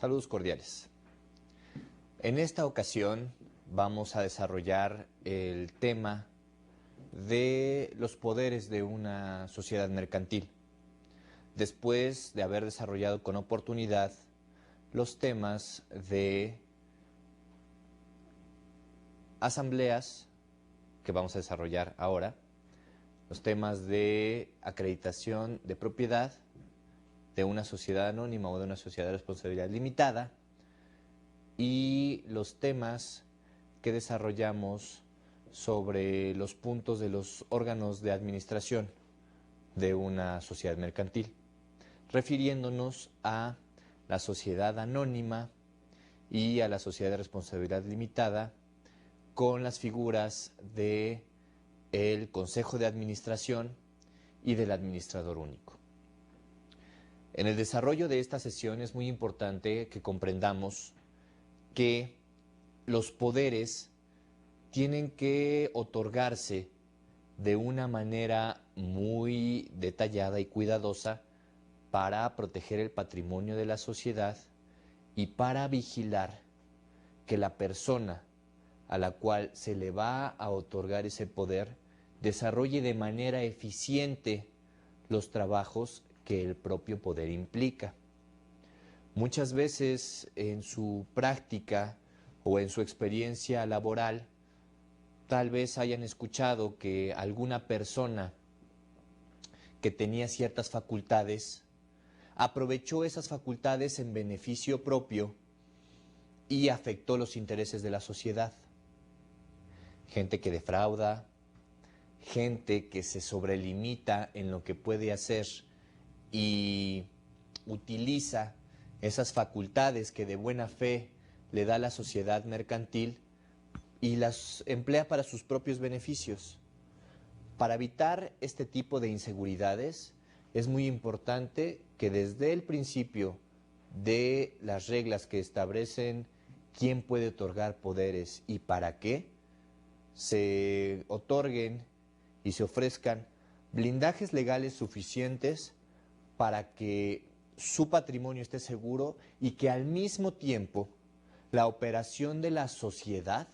Saludos cordiales. En esta ocasión vamos a desarrollar el tema de los poderes de una sociedad mercantil, después de haber desarrollado con oportunidad los temas de asambleas, que vamos a desarrollar ahora, los temas de acreditación de propiedad de una sociedad anónima o de una sociedad de responsabilidad limitada, y los temas que desarrollamos sobre los puntos de los órganos de administración de una sociedad mercantil, refiriéndonos a la sociedad anónima y a la sociedad de responsabilidad limitada, con las figuras de el Consejo de Administración y del Administrador Único. En el desarrollo de esta sesión es muy importante que comprendamos que los poderes tienen que otorgarse de una manera muy detallada y cuidadosa para proteger el patrimonio de la sociedad y para vigilar que la persona a la cual se le va a otorgar ese poder desarrolle de manera eficiente los trabajos que el propio poder implica. Muchas veces en su práctica o en su experiencia laboral, tal vez hayan escuchado que alguna persona que tenía ciertas facultades aprovechó esas facultades en beneficio propio y afectó los intereses de la sociedad. Gente que defrauda, gente que se sobrelimita en lo que puede hacer y utiliza esas facultades que de buena fe le da la sociedad mercantil y las emplea para sus propios beneficios. Para evitar este tipo de inseguridades es muy importante que desde el principio de las reglas que establecen quién puede otorgar poderes y para qué, se otorguen y se ofrezcan blindajes legales suficientes para que su patrimonio esté seguro y que al mismo tiempo la operación de la sociedad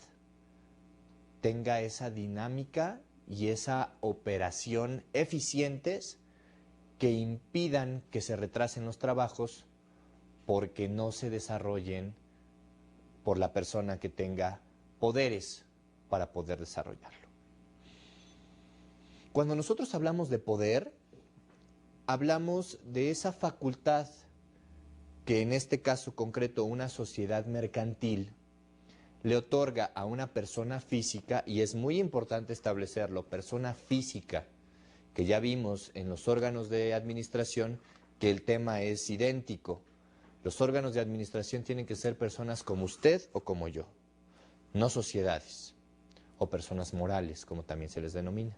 tenga esa dinámica y esa operación eficientes que impidan que se retrasen los trabajos porque no se desarrollen por la persona que tenga poderes para poder desarrollarlo. Cuando nosotros hablamos de poder, hablamos de esa facultad que en este caso concreto una sociedad mercantil le otorga a una persona física, y es muy importante establecerlo, persona física, que ya vimos en los órganos de administración que el tema es idéntico. Los órganos de administración tienen que ser personas como usted o como yo, no sociedades o personas morales, como también se les denomina.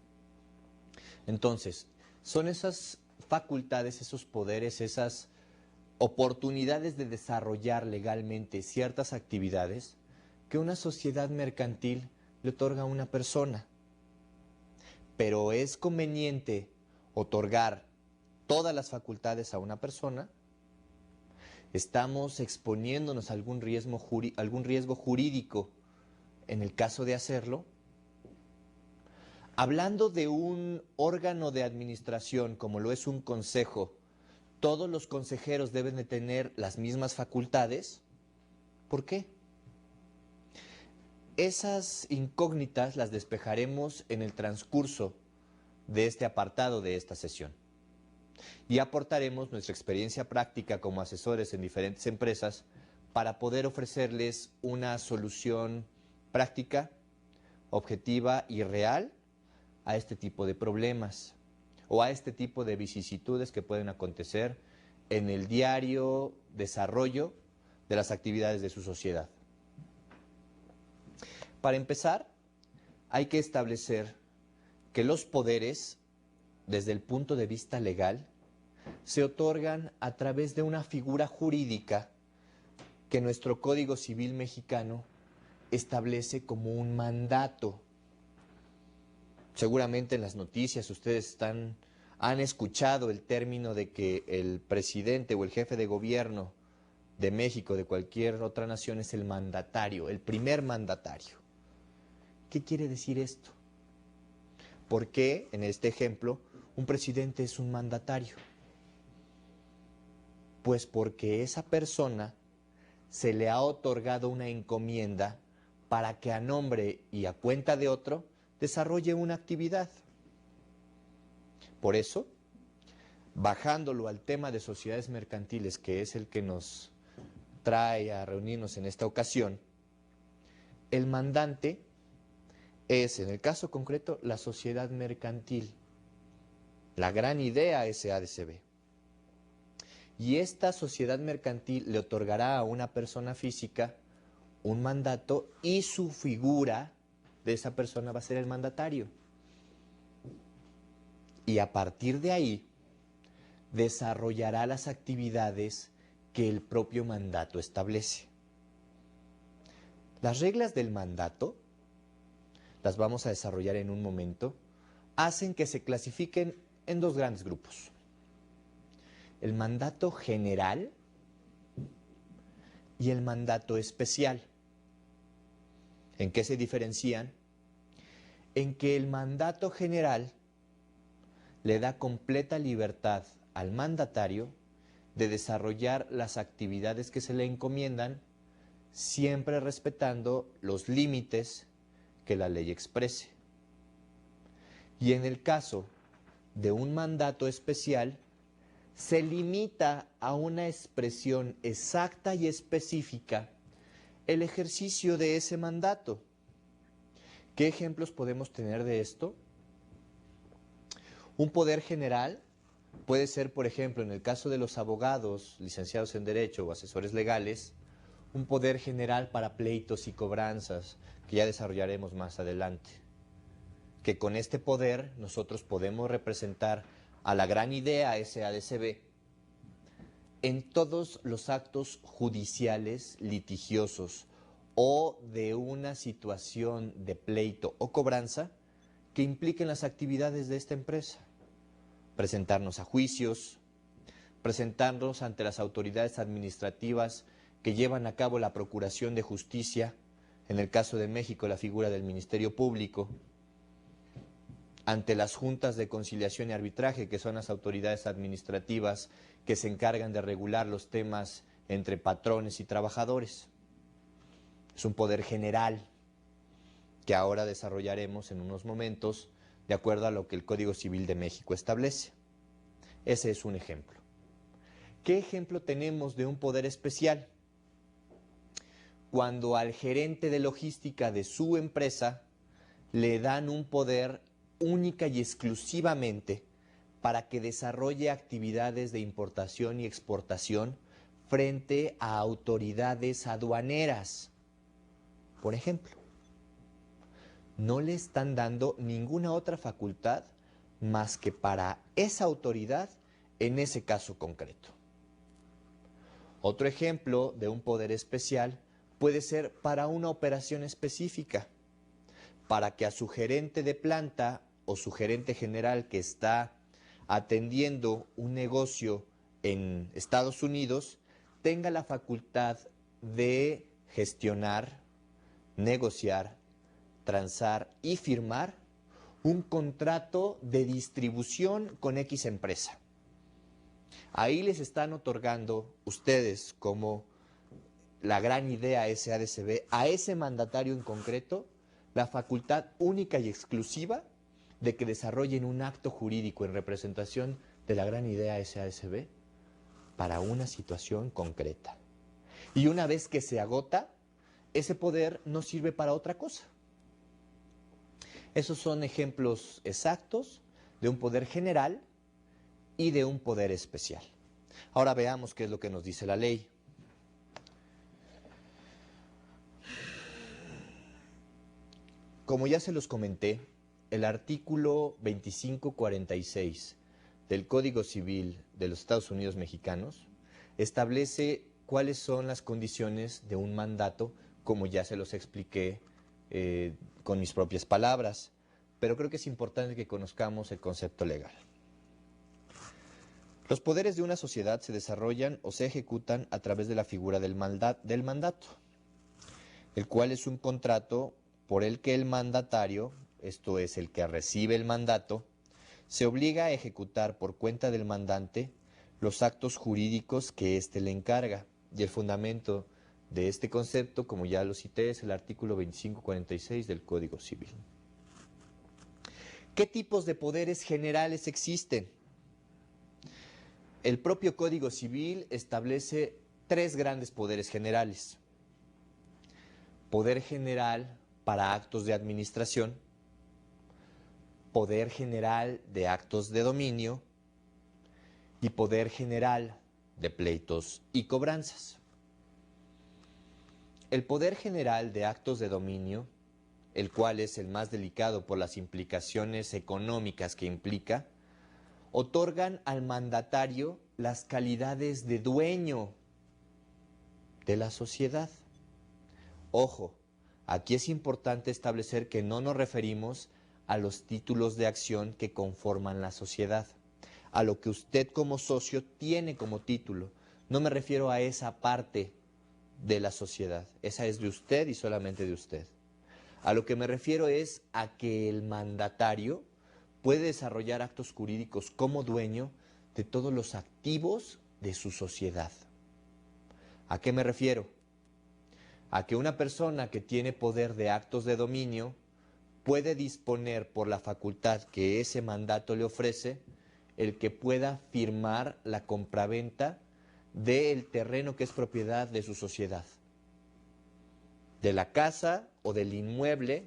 Entonces, son esas facultades, esos poderes, esas oportunidades de desarrollar legalmente ciertas actividades que una sociedad mercantil le otorga a una persona. Pero es conveniente otorgar todas las facultades a una persona. Estamos exponiéndonos a algún riesgo jurídico en el caso de hacerlo. Hablando de un órgano de administración como lo es un consejo, ¿todos los consejeros deben de tener las mismas facultades? ¿Por qué? Esas incógnitas las despejaremos en el transcurso de este apartado de esta sesión. Y aportaremos nuestra experiencia práctica como asesores en diferentes empresas para poder ofrecerles una solución práctica, objetiva y real a este tipo de problemas o a este tipo de vicisitudes que pueden acontecer en el diario desarrollo de las actividades de su sociedad. Para empezar, hay que establecer que los poderes, desde el punto de vista legal, se otorgan a través de una figura jurídica que nuestro Código Civil mexicano establece como un mandato. Seguramente en las noticias ustedes han escuchado el término de que el presidente o el jefe de gobierno de México, de cualquier otra nación, es el mandatario, el primer mandatario. ¿Qué quiere decir esto? ¿Por qué, en este ejemplo, un presidente es un mandatario? Pues porque esa persona se le ha otorgado una encomienda para que a nombre y a cuenta de otro desarrolle una actividad. Por eso, bajándolo al tema de sociedades mercantiles, que es el que nos trae a reunirnos en esta ocasión, el mandante es, en el caso concreto, la sociedad mercantil, la gran idea SADCB. Y esta sociedad mercantil le otorgará a una persona física un mandato y su figura de esa persona va a ser el mandatario. Y a partir de ahí desarrollará las actividades que el propio mandato establece. Las reglas del mandato, las vamos a desarrollar en un momento, hacen que se clasifiquen en dos grandes grupos. El mandato general y el mandato especial. ¿En qué se diferencian? En que el mandato general le da completa libertad al mandatario de desarrollar las actividades que se le encomiendan, siempre respetando los límites que la ley exprese. Y en el caso de un mandato especial, se limita a una expresión exacta y específica el ejercicio de ese mandato. ¿Qué ejemplos podemos tener de esto? Un poder general puede ser, por ejemplo, en el caso de los abogados, licenciados en Derecho o asesores legales, un poder general para pleitos y cobranzas, que ya desarrollaremos más adelante. Que con este poder nosotros podemos representar a la gran idea SADCB en todos los actos judiciales litigiosos o de una situación de pleito o cobranza que impliquen las actividades de esta empresa. Presentarnos a juicios, presentarnos ante las autoridades administrativas que llevan a cabo la procuración de justicia, en el caso de México la figura del Ministerio Público, ante las juntas de conciliación y arbitraje, que son las autoridades administrativas que se encargan de regular los temas entre patrones y trabajadores. Es un poder general que ahora desarrollaremos en unos momentos de acuerdo a lo que el Código Civil de México establece. Ese es un ejemplo. ¿Qué ejemplo tenemos de un poder especial? Cuando al gerente de logística de su empresa le dan un poder única y exclusivamente para que desarrolle actividades de importación y exportación frente a autoridades aduaneras. Por ejemplo, no le están dando ninguna otra facultad más que para esa autoridad en ese caso concreto. Otro ejemplo de un poder especial puede ser para una operación específica, para que a su gerente de planta o su gerente general que está atendiendo un negocio en Estados Unidos tenga la facultad de gestionar, negociar, transar y firmar un contrato de distribución con X empresa. Ahí les están otorgando ustedes como la gran idea SADCB a ese mandatario en concreto la facultad única y exclusiva de que desarrollen un acto jurídico en representación de la gran idea SADCB para una situación concreta. Y una vez que se agota, ese poder no sirve para otra cosa. Esos son ejemplos exactos de un poder general y de un poder especial. Ahora veamos qué es lo que nos dice la ley. Como ya se los comenté, el artículo 2546 del Código Civil de los Estados Unidos mexicanos establece cuáles son las condiciones de un mandato, como ya se los expliqué con mis propias palabras, pero creo que es importante que conozcamos el concepto legal. Los poderes de una sociedad se desarrollan o se ejecutan a través de la figura del mandato, el cual es un contrato por el que el mandatario, esto es, el que recibe el mandato, se obliga a ejecutar por cuenta del mandante los actos jurídicos que éste le encarga. Y el fundamento de este concepto, como ya lo cité, es el artículo 2546 del Código Civil. ¿Qué tipos de poderes generales existen? El propio Código Civil establece tres grandes poderes generales. Poder general para actos de administración, poder general de actos de dominio y poder general de pleitos y cobranzas. El poder general de actos de dominio, el cual es el más delicado por las implicaciones económicas que implica, otorgan al mandatario las calidades de dueño de la sociedad. Ojo, aquí es importante establecer que no nos referimos a los títulos de acción que conforman la sociedad, a lo que usted como socio tiene como título. No me refiero a esa parte de la sociedad, esa es de usted y solamente de usted. A lo que me refiero es a que el mandatario puede desarrollar actos jurídicos como dueño de todos los activos de su sociedad. ¿A qué me refiero? A que una persona que tiene poder de actos de dominio puede disponer por la facultad que ese mandato le ofrece el que pueda firmar la compraventa del terreno que es propiedad de su sociedad, de la casa o del inmueble,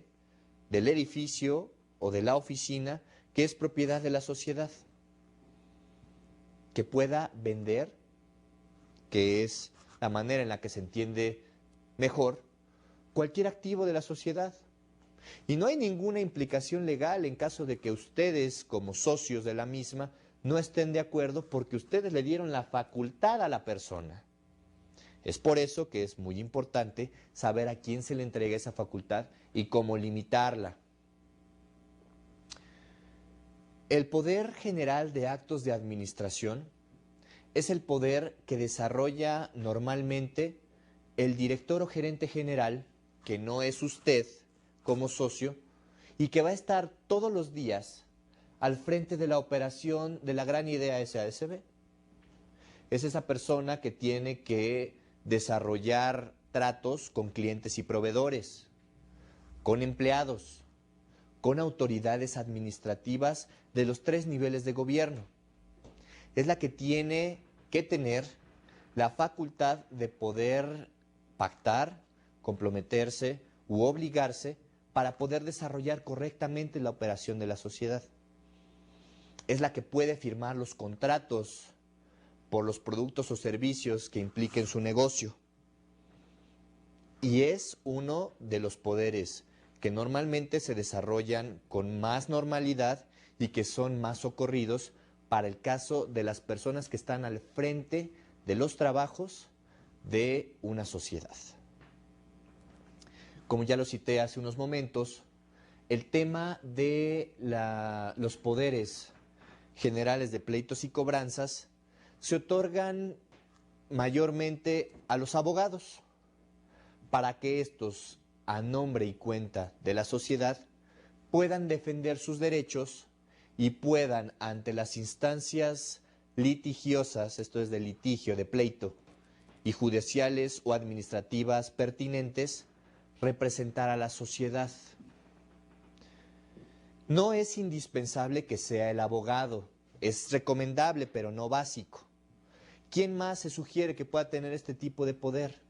del edificio o de la oficina que es propiedad de la sociedad, que pueda vender, que es la manera en la que se entiende mejor, cualquier activo de la sociedad. Y no hay ninguna implicación legal en caso de que ustedes, como socios de la misma, no estén de acuerdo porque ustedes le dieron la facultad a la persona. Es por eso que es muy importante saber a quién se le entrega esa facultad y cómo limitarla. El poder general de actos de administración es el poder que desarrolla normalmente el director o gerente general, que no es usted como socio, y que va a estar todos los días al frente de la operación de la gran idea SASB. Es esa persona que tiene que desarrollar tratos con clientes y proveedores, con empleados, con autoridades administrativas de los tres niveles de gobierno. Es la que tiene que tener la facultad de poder pactar, comprometerse u obligarse para poder desarrollar correctamente la operación de la sociedad. Es la que puede firmar los contratos por los productos o servicios que impliquen su negocio. Y es uno de los poderes que normalmente se desarrollan con más normalidad y que son más socorridos para el caso de las personas que están al frente de los trabajos de una sociedad. Como ya lo cité hace unos momentos, el tema de los poderes generales de pleitos y cobranzas se otorgan mayormente a los abogados para que estos, a nombre y cuenta de la sociedad, puedan defender sus derechos y puedan, ante las instancias litigiosas, esto es de litigio, de pleito, y judiciales o administrativas pertinentes, representar a la sociedad. No es indispensable que sea el abogado, es recomendable pero no básico. ¿Quién más se sugiere que pueda tener este tipo de poder?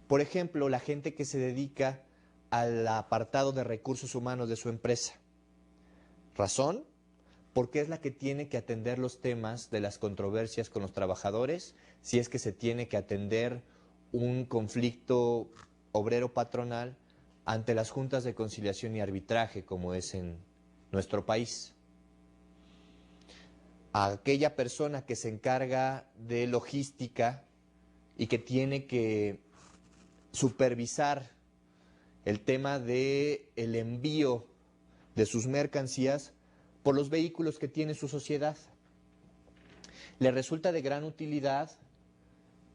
Por ejemplo, la gente que se dedica al apartado de recursos humanos de su empresa. ¿Razón? Porque es la que tiene que atender los temas de las controversias con los trabajadores, si es que se tiene que atender un conflicto obrero-patronal ante las juntas de conciliación y arbitraje, como es en nuestro país. A aquella persona que se encarga de logística y que tiene que supervisar el tema del envío de sus mercancías por los vehículos que tiene su sociedad. Le resulta de gran utilidad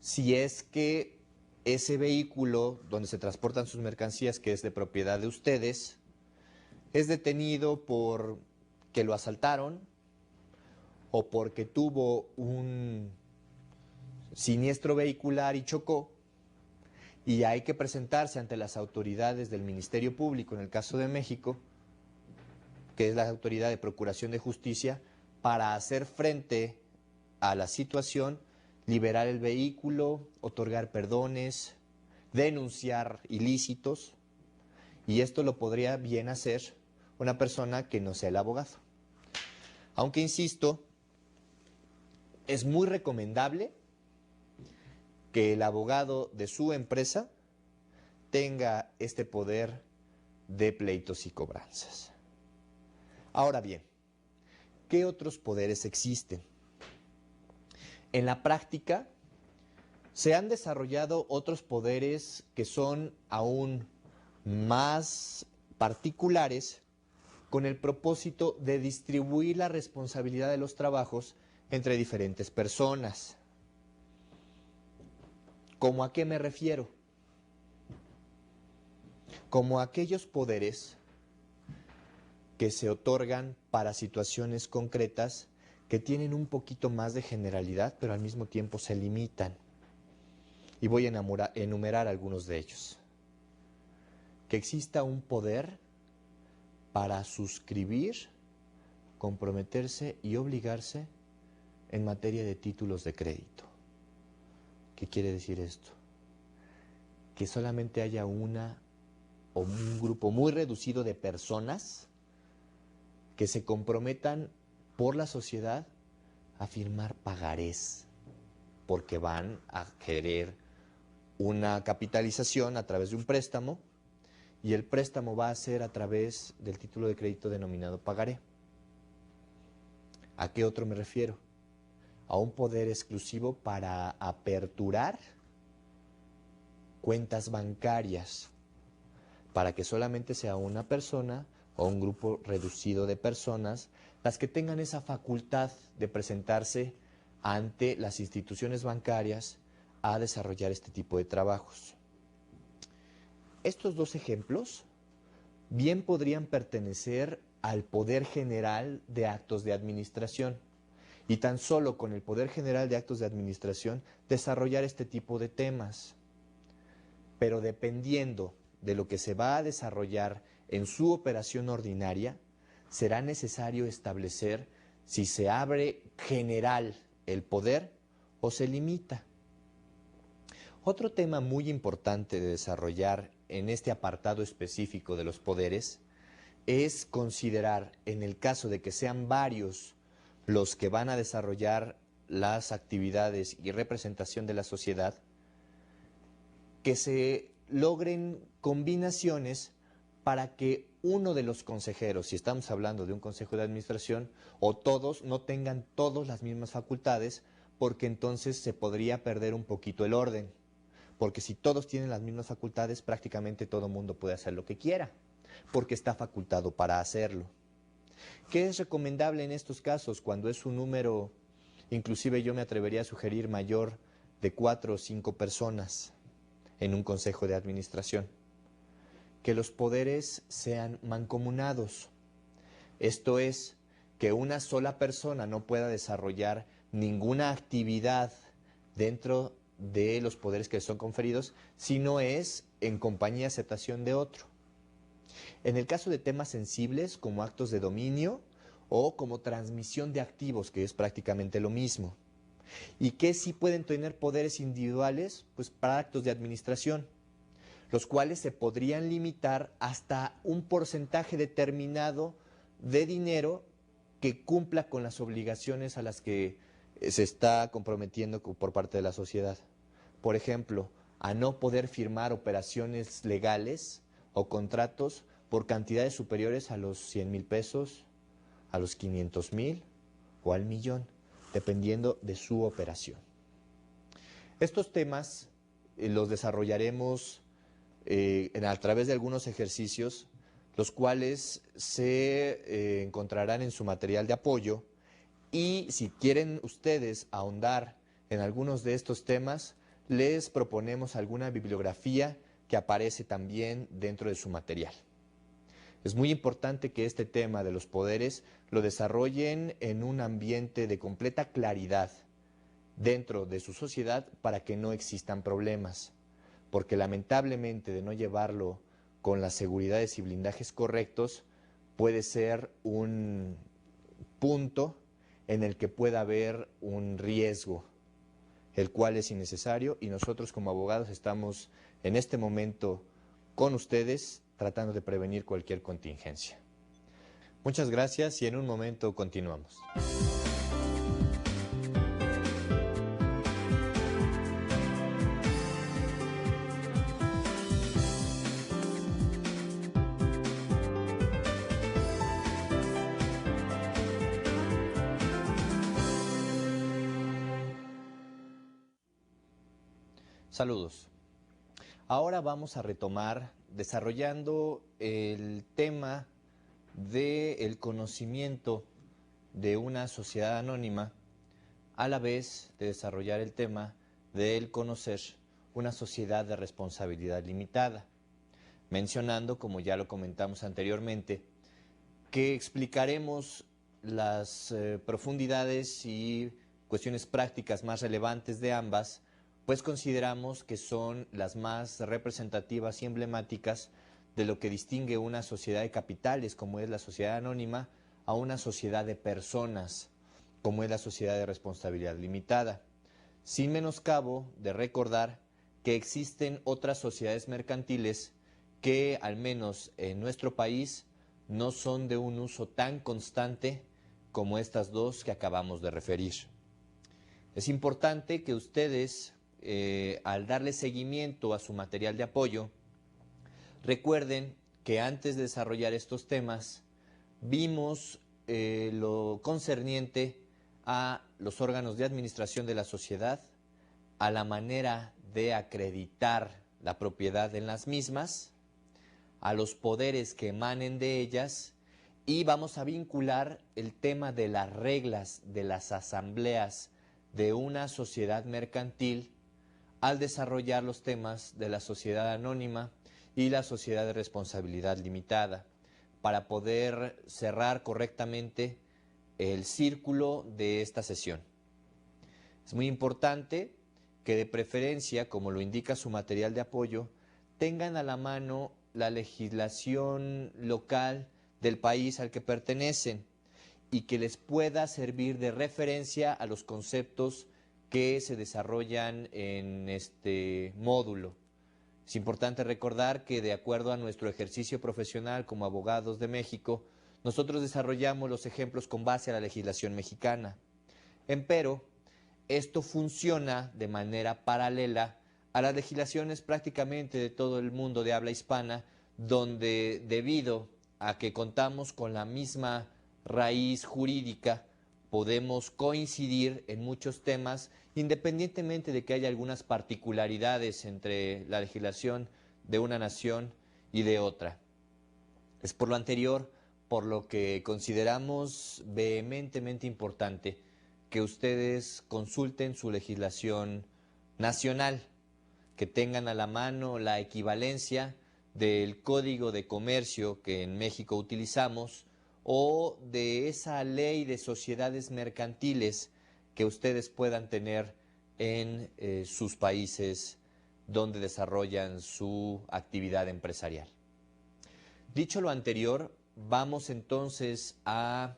si es que ese vehículo donde se transportan sus mercancías, que es de propiedad de ustedes, es detenido por que lo asaltaron o porque tuvo un siniestro vehicular y chocó, y hay que presentarse ante las autoridades del Ministerio Público, en el caso de México, que es la autoridad de procuración de justicia, para hacer frente a la situación, liberar el vehículo, otorgar perdones, denunciar ilícitos, y esto lo podría bien hacer una persona que no sea el abogado. Aunque insisto, es muy recomendable que el abogado de su empresa tenga este poder de pleitos y cobranzas. Ahora bien, ¿qué otros poderes existen? En la práctica se han desarrollado otros poderes que son aún más particulares, con el propósito de distribuir la responsabilidad de los trabajos entre diferentes personas. ¿Cómo a qué me refiero? Como aquellos poderes que se otorgan para situaciones concretas que tienen un poquito más de generalidad, pero al mismo tiempo se limitan. Y voy a enumerar algunos de ellos. Que exista un poder para suscribir, comprometerse y obligarse en materia de títulos de crédito. ¿Qué quiere decir esto? Que solamente haya una o un grupo muy reducido de personas que se comprometan por la sociedad a firmar pagarés, porque van a querer una capitalización a través de un préstamo, y el préstamo va a ser a través del título de crédito denominado pagaré. ¿A qué otro me refiero? A un poder exclusivo para aperturar cuentas bancarias, para que solamente sea una persona o un grupo reducido de personas las que tengan esa facultad de presentarse ante las instituciones bancarias a desarrollar este tipo de trabajos. Estos dos ejemplos bien podrían pertenecer al Poder General de Actos de Administración, y tan solo con el Poder General de Actos de Administración desarrollar este tipo de temas. Pero dependiendo de lo que se va a desarrollar en su operación ordinaria, será necesario establecer si se abre general el poder o se limita. Otro tema muy importante de desarrollar en este apartado específico de los poderes es considerar, en el caso de que sean varios los que van a desarrollar las actividades y representación de la sociedad, que se logren combinaciones para que uno de los consejeros, si estamos hablando de un consejo de administración, o todos no tengan todos las mismas facultades, porque entonces se podría perder un poquito el orden. Porque si todos tienen las mismas facultades, prácticamente todo el mundo puede hacer lo que quiera, porque está facultado para hacerlo. ¿Qué es recomendable en estos casos cuando es un número, inclusive yo me atrevería a sugerir, mayor de 4 o 5 personas en un consejo de administración? Que los poderes sean mancomunados. Esto es, que una sola persona no pueda desarrollar ninguna actividad dentro de los poderes que le son conferidos, si no es en compañía y aceptación de otro. En el caso de temas sensibles como actos de dominio o como transmisión de activos, que es prácticamente lo mismo. ¿Y qué sí pueden tener poderes individuales? Pues para actos de administración, los cuales se podrían limitar hasta un porcentaje determinado de dinero que cumpla con las obligaciones a las que se está comprometiendo por parte de la sociedad. Por ejemplo, a no poder firmar operaciones legales o contratos por cantidades superiores a los 100,000 pesos, a los 500,000 o al millón, dependiendo de su operación. Estos temas los desarrollaremos a través de algunos ejercicios, los cuales se encontrarán en su material de apoyo, Y si quieren ustedes ahondar en algunos de estos temas, les proponemos alguna bibliografía que aparece también dentro de su material. Es muy importante que este tema de los poderes lo desarrollen en un ambiente de completa claridad dentro de su sociedad para que no existan problemas, porque lamentablemente de no llevarlo con las seguridades y blindajes correctos puede ser un punto en el que pueda haber un riesgo, el cual es innecesario, y nosotros como abogados estamos en este momento con ustedes tratando de prevenir cualquier contingencia. Muchas gracias y en un momento continuamos. Saludos. Ahora vamos a retomar desarrollando el tema del conocimiento de una sociedad anónima, a la vez de desarrollar el tema del conocer una sociedad de responsabilidad limitada, mencionando, como ya lo comentamos anteriormente, que explicaremos las profundidades y cuestiones prácticas más relevantes de ambas, pues consideramos que son las más representativas y emblemáticas de lo que distingue una sociedad de capitales, como es la sociedad anónima, a una sociedad de personas, como es la sociedad de responsabilidad limitada. Sin menoscabo de recordar que existen otras sociedades mercantiles que, al menos en nuestro país, no son de un uso tan constante como estas dos que acabamos de referir. Es importante que ustedes, al darle seguimiento a su material de apoyo, recuerden que antes de desarrollar estos temas, vimos lo concerniente a los órganos de administración de la sociedad, a la manera de acreditar la propiedad en las mismas, a los poderes que emanen de ellas, y vamos a vincular el tema de las reglas de las asambleas de una sociedad mercantil al desarrollar los temas de la sociedad anónima y la sociedad de responsabilidad limitada, para poder cerrar correctamente el círculo de esta sesión. Es muy importante que, de preferencia, como lo indica su material de apoyo, tengan a la mano la legislación local del país al que pertenecen y que les pueda servir de referencia a los conceptos que se desarrollan en este módulo. Es importante recordar que, de acuerdo a nuestro ejercicio profesional como abogados de México, nosotros desarrollamos los ejemplos con base a la legislación mexicana. Empero, esto funciona de manera paralela a las legislaciones prácticamente de todo el mundo de habla hispana, donde, debido a que contamos con la misma raíz jurídica, podemos coincidir en muchos temas, independientemente de que haya algunas particularidades entre la legislación de una nación y de otra. Es por lo anterior por lo que consideramos vehementemente importante que ustedes consulten su legislación nacional, que tengan a la mano la equivalencia del Código de Comercio que en México utilizamos, o de esa ley de sociedades mercantiles que ustedes puedan tener en sus países donde desarrollan su actividad empresarial. Dicho lo anterior, vamos entonces a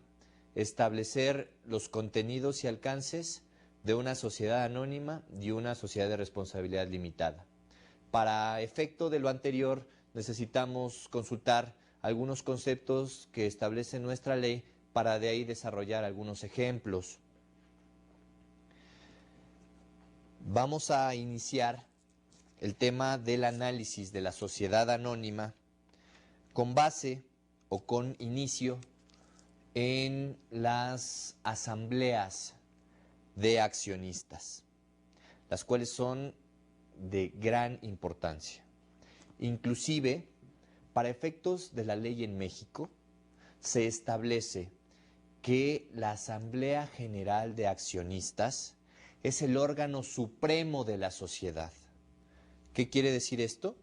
establecer los contenidos y alcances de una sociedad anónima y una sociedad de responsabilidad limitada. Para efecto de lo anterior, necesitamos consultar algunos conceptos que establece nuestra ley para de ahí desarrollar algunos ejemplos. Vamos a iniciar el tema del análisis de la sociedad anónima con base o con inicio en las asambleas de accionistas, las cuales son de gran importancia. Inclusive, para efectos de la ley en México, se establece que la Asamblea General de Accionistas es el órgano supremo de la sociedad. ¿Qué quiere decir esto?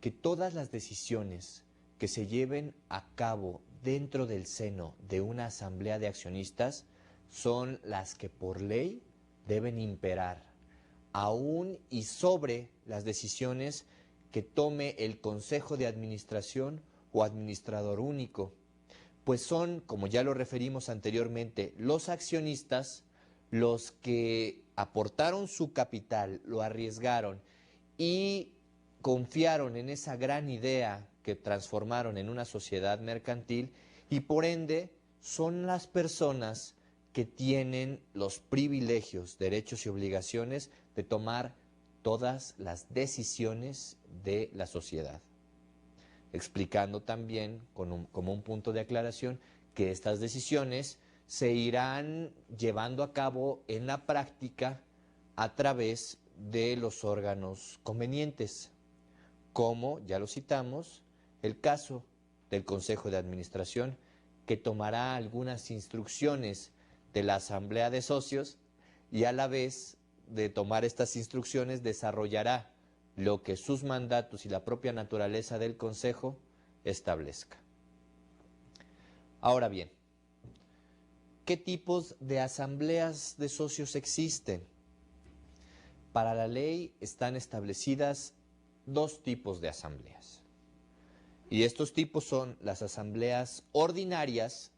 Que todas las decisiones que se lleven a cabo dentro del seno de una asamblea de accionistas son las que por ley deben imperar, aún y sobre las decisiones que tome el Consejo de Administración o Administrador Único, pues son, como ya lo referimos anteriormente, los accionistas los que aportaron su capital, lo arriesgaron y confiaron en esa gran idea que transformaron en una sociedad mercantil y por ende son las personas que tienen los privilegios, derechos y obligaciones de tomar todas las decisiones de la sociedad. Explicando también, como un punto de aclaración, que estas decisiones se irán llevando a cabo en la práctica a través de los órganos convenientes, como, ya lo citamos, el caso del Consejo de Administración, que tomará algunas instrucciones de la Asamblea de Socios y a la vez de tomar estas instrucciones desarrollará lo que sus mandatos y la propia naturaleza del Consejo establezca. Ahora bien, ¿qué tipos de asambleas de socios existen? Para la ley están establecidas dos tipos de asambleas. Y estos tipos son las asambleas ordinarias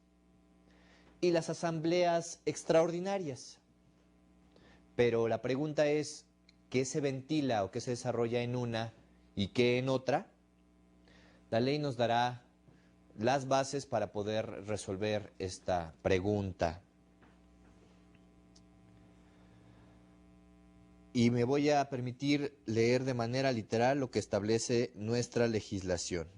y las asambleas extraordinarias. Pero la pregunta es, ¿qué se ventila o qué se desarrolla en una y qué en otra? La ley nos dará las bases para poder resolver esta pregunta. Y me voy a permitir leer de manera literal lo que establece nuestra legislación.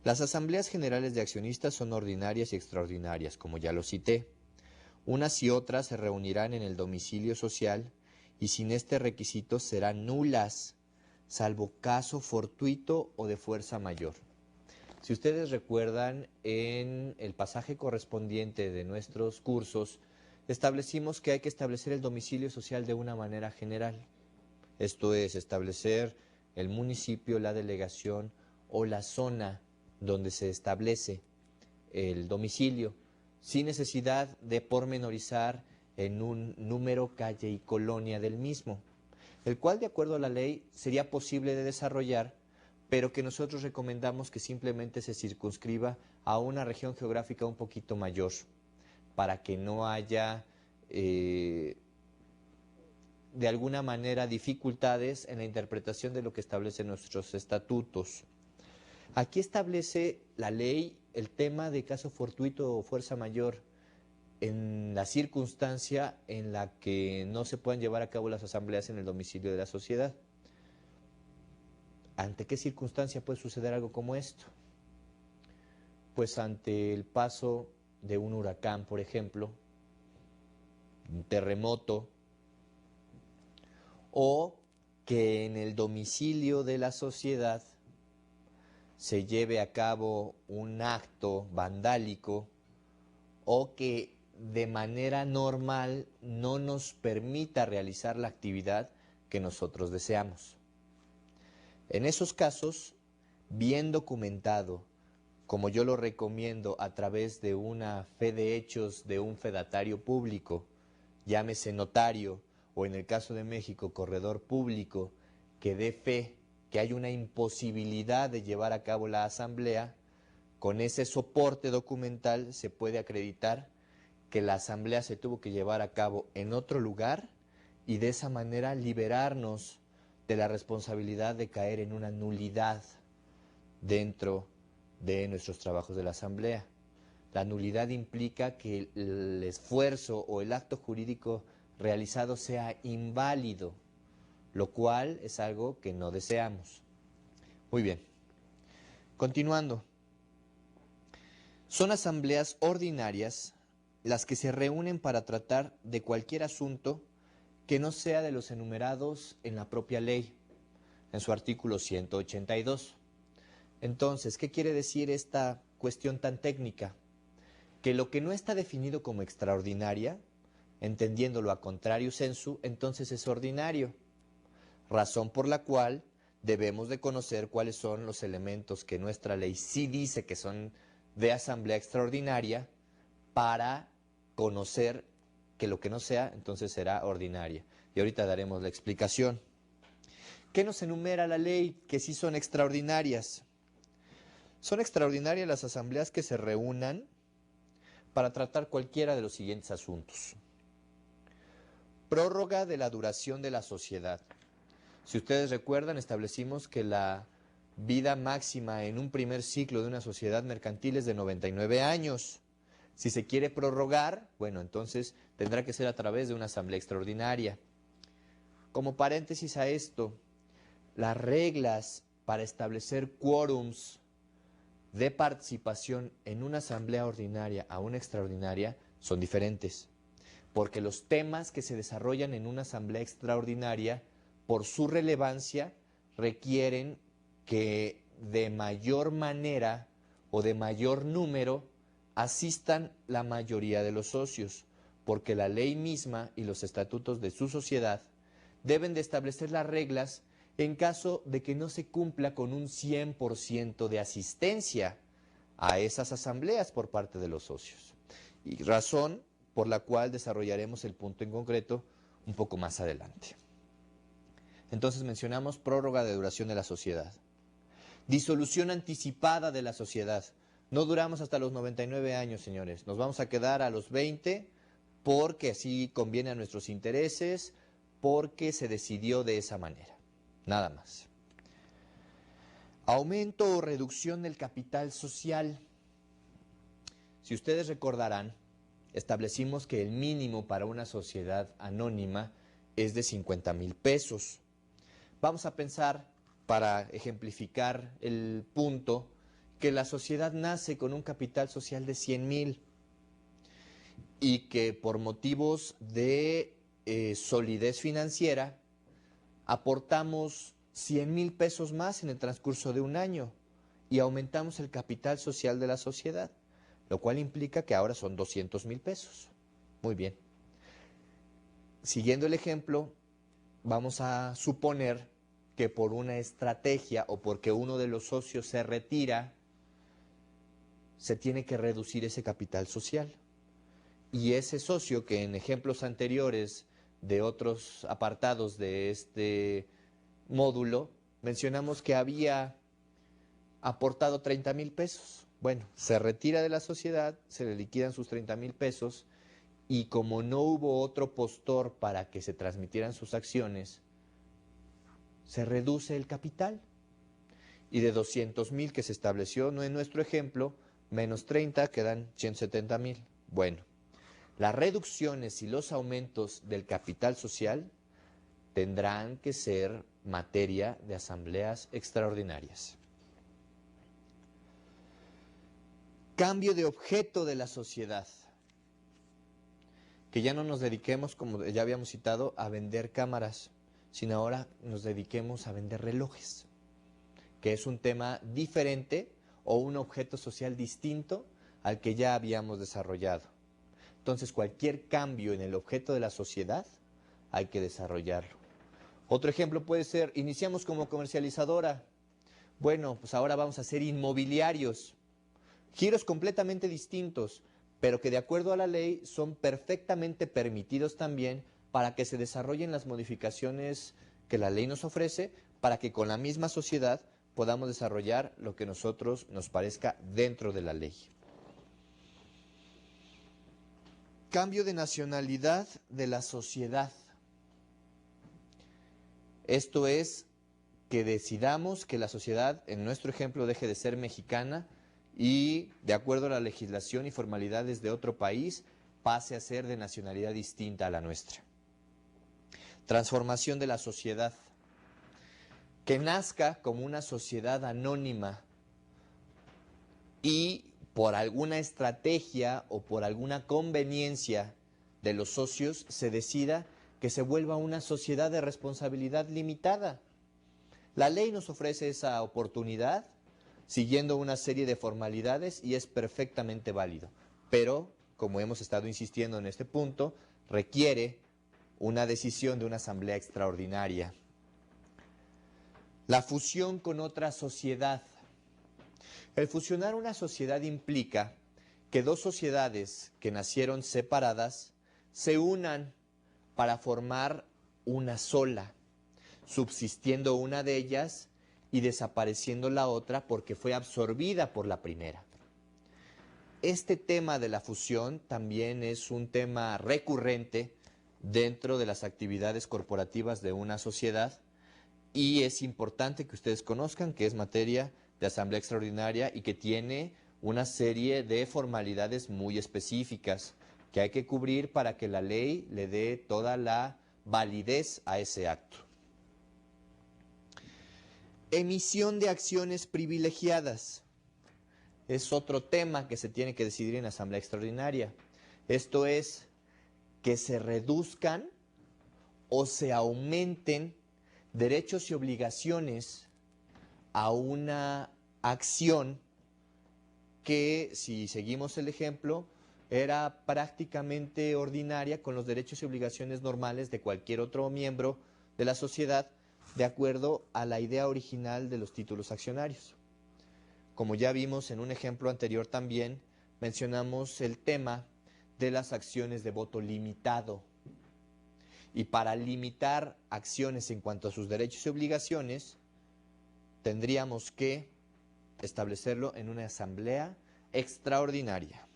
Las asambleas generales de accionistas son ordinarias y extraordinarias, como ya lo cité. Unas y otras se reunirán en el domicilio social y sin este requisito serán nulas, salvo caso fortuito o de fuerza mayor. Si ustedes recuerdan, en el pasaje correspondiente de nuestros cursos, establecimos que hay que establecer el domicilio social de una manera general. Esto es, establecer el municipio, la delegación o la zona donde se establece el domicilio, sin necesidad de pormenorizar en un número, calle y colonia del mismo, el cual, de acuerdo a la ley, sería posible de desarrollar, pero que nosotros recomendamos que simplemente se circunscriba a una región geográfica un poquito mayor, para que no haya, de alguna manera, dificultades en la interpretación de lo que establecen nuestros estatutos. Aquí establece la ley el tema de caso fortuito o fuerza mayor en la circunstancia en la que no se puedan llevar a cabo las asambleas en el domicilio de la sociedad. ¿Ante qué circunstancia puede suceder algo como esto? Pues ante el paso de un huracán, por ejemplo, un terremoto, o que en el domicilio de la sociedad se lleve a cabo un acto vandálico o que de manera normal no nos permita realizar la actividad que nosotros deseamos. En esos casos, bien documentado, como yo lo recomiendo a través de una fe de hechos de un fedatario público, llámese notario o en el caso de México, corredor público, que dé fe que hay una imposibilidad de llevar a cabo la asamblea, con ese soporte documental se puede acreditar que la asamblea se tuvo que llevar a cabo en otro lugar y de esa manera liberarnos de la responsabilidad de caer en una nulidad dentro de nuestros trabajos de la asamblea. La nulidad implica que el esfuerzo o el acto jurídico realizado sea inválido, lo cual es algo que no deseamos. Muy bien, continuando. Son asambleas ordinarias las que se reúnen para tratar de cualquier asunto que no sea de los enumerados en la propia ley, en su artículo 182. Entonces, ¿qué quiere decir esta cuestión tan técnica? que lo que no está definido como extraordinaria, entendiéndolo a contrario sensu, entonces es ordinario. Razón por la cual debemos de conocer cuáles son los elementos que nuestra ley sí dice que son de asamblea extraordinaria para conocer que lo que no sea, entonces será ordinaria. Y ahorita daremos la explicación. ¿Qué nos enumera la ley que sí son extraordinarias? Son extraordinarias las asambleas que se reúnan para tratar cualquiera de los siguientes asuntos. Prórroga de la duración de la sociedad. Si ustedes recuerdan, establecimos que la vida máxima en un primer ciclo de una sociedad mercantil es de 99 años. Si se quiere prorrogar, bueno, entonces tendrá que ser a través de una asamblea extraordinaria. Como paréntesis a esto, las reglas para establecer quórums de participación en una asamblea ordinaria a una extraordinaria son diferentes, porque los temas que se desarrollan en una asamblea extraordinaria, por su relevancia, requieren que de mayor manera o de mayor número asistan la mayoría de los socios, porque la ley misma y los estatutos de su sociedad deben de establecer las reglas en caso de que no se cumpla con un 100% de asistencia a esas asambleas por parte de los socios. Y razón por la cual desarrollaremos el punto en concreto un poco más adelante. Entonces mencionamos prórroga de duración de la sociedad. Disolución anticipada de la sociedad. No duramos hasta los 99 años, señores. Nos vamos a quedar a los 20 porque así conviene a nuestros intereses, porque se decidió de esa manera. Nada más. Aumento o reducción del capital social. Si ustedes recordarán, establecimos que el mínimo para una sociedad anónima es de 50,000 pesos. Vamos a pensar, para ejemplificar el punto, que la sociedad nace con un capital social de 100,000 y que por motivos de solidez financiera aportamos 100,000 pesos más en el transcurso de un año y aumentamos el capital social de la sociedad, lo cual implica que ahora son 200,000 pesos. Muy bien. Siguiendo el ejemplo, vamos a suponer que por una estrategia o porque uno de los socios se retira, se tiene que reducir ese capital social. Y ese socio que en ejemplos anteriores de otros apartados de este módulo, mencionamos que había aportado 30,000 pesos. Bueno, se retira de la sociedad, se le liquidan sus 30,000 pesos y como no hubo otro postor para que se transmitieran sus acciones, se reduce el capital. Y de 200,000 que se estableció en nuestro ejemplo, menos 30 quedan 170,000. Bueno, las reducciones y los aumentos del capital social tendrán que ser materia de asambleas extraordinarias. Cambio de objeto de la sociedad. Que ya no nos dediquemos, como ya habíamos citado, a vender cámaras, sino ahora nos dediquemos a vender relojes, que es un tema diferente o un objeto social distinto al que ya habíamos desarrollado. Entonces, cualquier cambio en el objeto de la sociedad hay que desarrollarlo. Otro ejemplo puede ser, iniciamos como comercializadora. Bueno, pues ahora vamos a ser inmobiliarios. Giros completamente distintos, pero que de acuerdo a la ley son perfectamente permitidos también para que se desarrollen las modificaciones que la ley nos ofrece, para que con la misma sociedad podamos desarrollar lo que nosotros nos parezca dentro de la ley. Cambio de nacionalidad de la sociedad. Esto es que decidamos que la sociedad, en nuestro ejemplo, deje de ser mexicana y, de acuerdo a la legislación y formalidades de otro país, pase a ser de nacionalidad distinta a la nuestra. Transformación de la sociedad. Que nazca como una sociedad anónima y por alguna estrategia o por alguna conveniencia de los socios se decida que se vuelva una sociedad de responsabilidad limitada. La ley nos ofrece esa oportunidad siguiendo una serie de formalidades y es perfectamente válido. pero, como hemos estado insistiendo en este punto, requiere una decisión de una asamblea extraordinaria. La fusión con otra sociedad. El fusionar una sociedad implica que dos sociedades que nacieron separadas se unan para formar una sola, subsistiendo una de ellas y desapareciendo la otra porque fue absorbida por la primera. Este tema de la fusión también es un tema recurrente dentro de las actividades corporativas de una sociedad y es importante que ustedes conozcan que es materia de asamblea extraordinaria y que tiene una serie de formalidades muy específicas que hay que cubrir para que la ley le dé toda la validez a ese acto. Emisión de acciones privilegiadas. Es otro tema que se tiene que decidir en asamblea extraordinaria. Esto es que se reduzcan o se aumenten derechos y obligaciones a una acción que, si seguimos el ejemplo, era prácticamente ordinaria con los derechos y obligaciones normales de cualquier otro miembro de la sociedad, de acuerdo a la idea original de los títulos accionarios. Como ya vimos en un ejemplo anterior también, mencionamos el tema de las acciones de voto limitado. Y para limitar acciones en cuanto a sus derechos y obligaciones, tendríamos que establecerlo en una asamblea extraordinaria.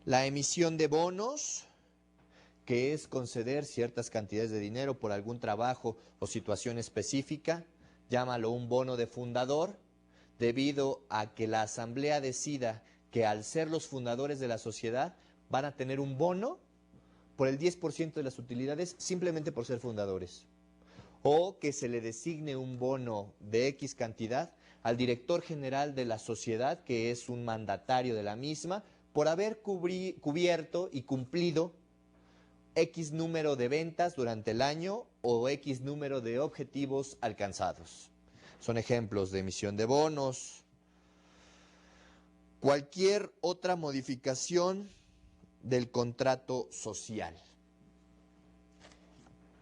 La emisión de bonos, que es conceder ciertas cantidades de dinero por algún trabajo o situación específica, llámalo un bono de fundador, debido a que la asamblea decida que al ser los fundadores de la sociedad van a tener un bono por el 10% de las utilidades simplemente por ser fundadores. O que se le designe un bono de X cantidad al director general de la sociedad, que es un mandatario de la misma, por haber cubierto y cumplido X número de ventas durante el año o X número de objetivos alcanzados. Son ejemplos de emisión de bonos. Cualquier otra modificación del contrato social.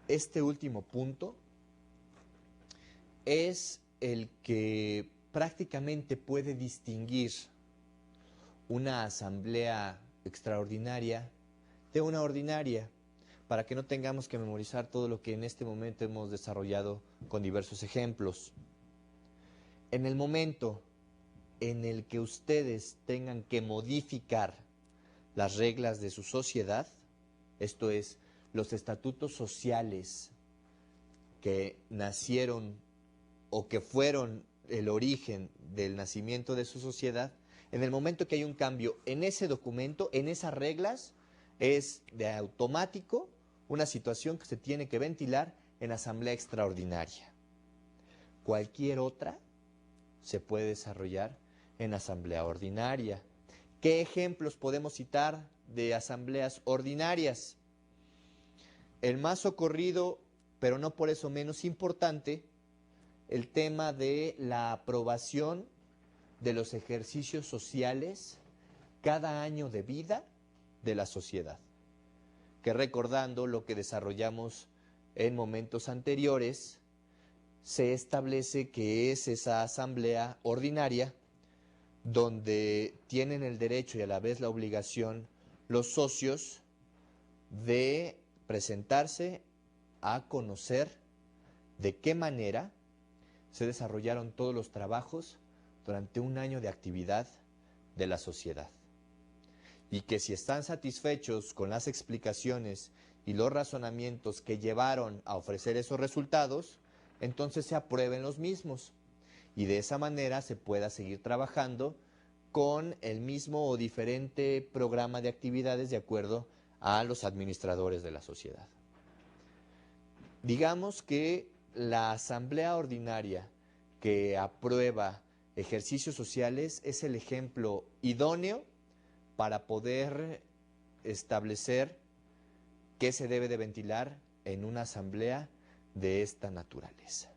Este último punto es el que prácticamente puede distinguir una asamblea extraordinaria de una ordinaria, para que no tengamos que memorizar todo lo que en este momento hemos desarrollado con diversos ejemplos. En el momento en el que ustedes tengan que modificar las reglas de su sociedad, esto es, los estatutos sociales que nacieron o que fueron el origen del nacimiento de su sociedad, en el momento que hay un cambio en ese documento, en esas reglas, es de automático una situación que se tiene que ventilar en asamblea extraordinaria. Cualquier otra se puede desarrollar en asamblea ordinaria. ¿Qué ejemplos podemos citar de asambleas ordinarias? El más socorrido, pero no por eso menos importante, el tema de la aprobación de los ejercicios sociales cada año de vida de la sociedad. Que recordando lo que desarrollamos en momentos anteriores, se establece que es esa asamblea ordinaria donde tienen el derecho y a la vez la obligación los socios de presentarse a conocer de qué manera se desarrollaron todos los trabajos durante un año de actividad de la sociedad. Y que si están satisfechos con las explicaciones y los razonamientos que llevaron a ofrecer esos resultados, entonces se aprueben los mismos. Y de esa manera se pueda seguir trabajando con el mismo o diferente programa de actividades de acuerdo a los administradores de la sociedad. Digamos que la asamblea ordinaria que aprueba ejercicios sociales es el ejemplo idóneo para poder establecer qué se debe de ventilar en una asamblea de esta naturaleza.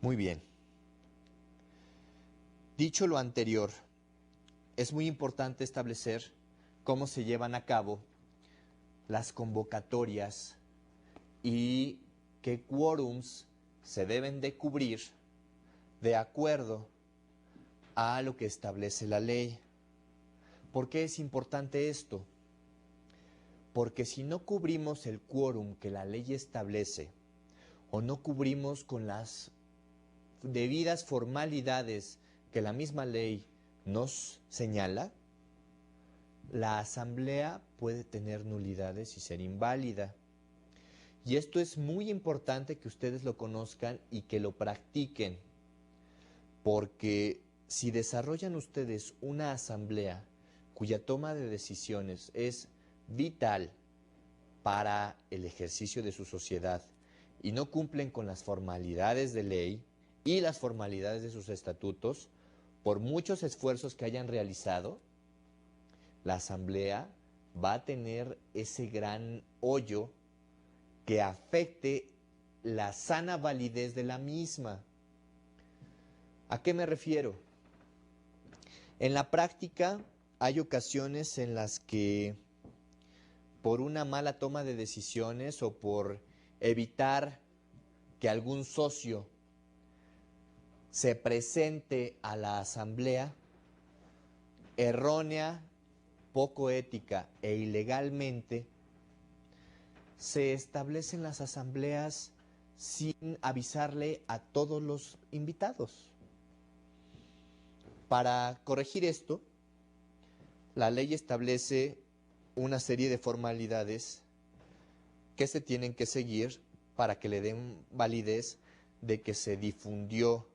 Muy bien. Dicho lo anterior, es muy importante establecer cómo se llevan a cabo las convocatorias y qué quórums se deben de cubrir de acuerdo a lo que establece la ley. ¿Por qué es importante esto? Porque si no cubrimos el quórum que la ley establece o no cubrimos con las debidas formalidades que la misma ley nos señala, la asamblea puede tener nulidades y ser inválida. Y esto es muy importante que ustedes lo conozcan y que lo practiquen, porque si desarrollan ustedes una asamblea cuya toma de decisiones es vital para el ejercicio de su sociedad y no cumplen con las formalidades de ley y las formalidades de sus estatutos, por muchos esfuerzos que hayan realizado, la asamblea va a tener ese gran hoyo que afecte la sana validez de la misma. ¿A qué me refiero? En la práctica hay ocasiones en las que por una mala toma de decisiones o por evitar que algún socio se presente a la asamblea, errónea, poco ética e ilegalmente, se establecen las asambleas sin avisarle a todos los invitados. Para corregir esto, la ley establece una serie de formalidades que se tienen que seguir para que le den validez de que se difundió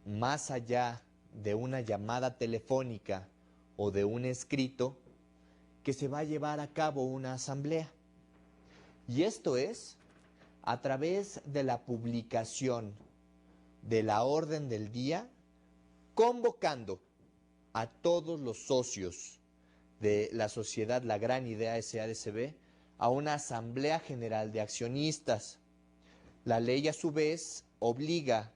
más allá de una llamada telefónica o de un escrito que se va a llevar a cabo una asamblea. Y esto es a través de la publicación de la orden del día, convocando a todos los socios de la sociedad La Gran Idea SADCB a una asamblea general de accionistas. La ley a su vez obliga